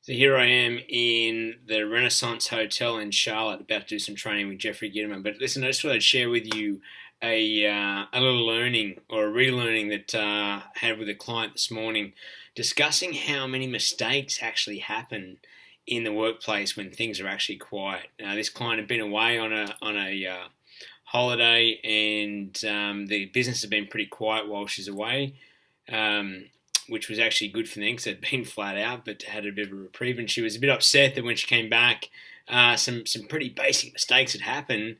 So here I am in the Renaissance Hotel in Charlotte, about to do some training with Jeffrey Gitterman. But listen, I just thought I'd share with you a little learning or a relearning that I had with a client this morning, discussing how many mistakes actually happen in the workplace when things are actually quiet. Now, this client had been away on a holiday, and the business has been pretty quiet while she's away. Um, which was actually good for them because they'd been flat out, but had a bit of a reprieve. And she was a bit upset that when she came back, some pretty basic mistakes had happened.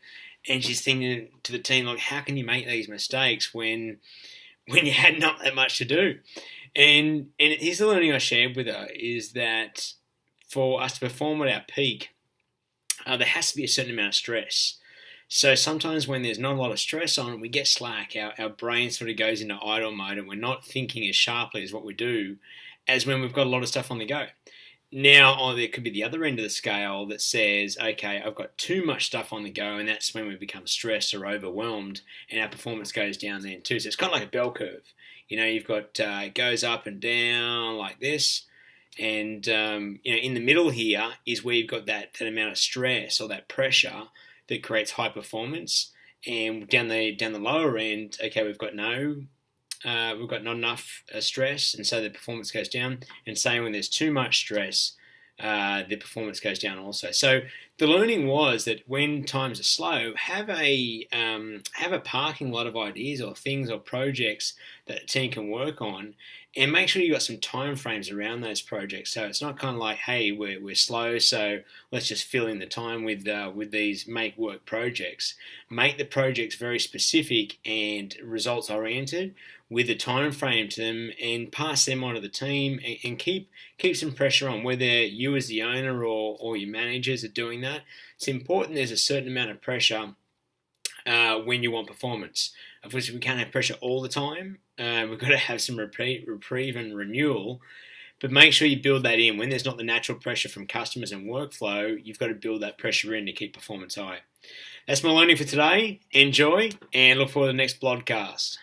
And she's thinking to the team, like, how can you make these mistakes when you had not that much to do? And here's the learning I shared with her is that for us to perform at our peak, there has to be a certain amount of stress. So sometimes when there's not a lot of stress on, we get slack. Our brain sort of goes into idle mode, and we're not thinking as sharply as what we do as when we've got a lot of stuff on the go. Now, there could be the other end of the scale that says, okay, I've got too much stuff on the go, and that's when we become stressed or overwhelmed, and our performance goes down then too. So it's kind of like a bell curve. You've got it goes up and down like this, and in the middle here is where you've got that amount of stress or that pressure that creates high performance. And down the lower end, okay, we've got not enough stress, and so the performance goes down. And same when there's too much stress, the performance goes down also. So the learning was that when times are slow, have a parking lot of ideas or things or projects that a team can work on, and make sure you've got some time frames around those projects. So it's not kind of like, hey, we're slow, so let's just fill in the time with these make work projects. Make the projects very specific and results oriented with a time frame to them, and pass them on to the team, and keep some pressure on, whether you as the owner or your managers are doing that. It's important there's a certain amount of pressure when you want performance. Of course, we can't have pressure all the time. We've got to have some reprieve and renewal, but make sure you build that in. When there's not the natural pressure from customers and workflow, you've got to build that pressure in to keep performance high. That's my learning for today. Enjoy, and look forward to the next podcast.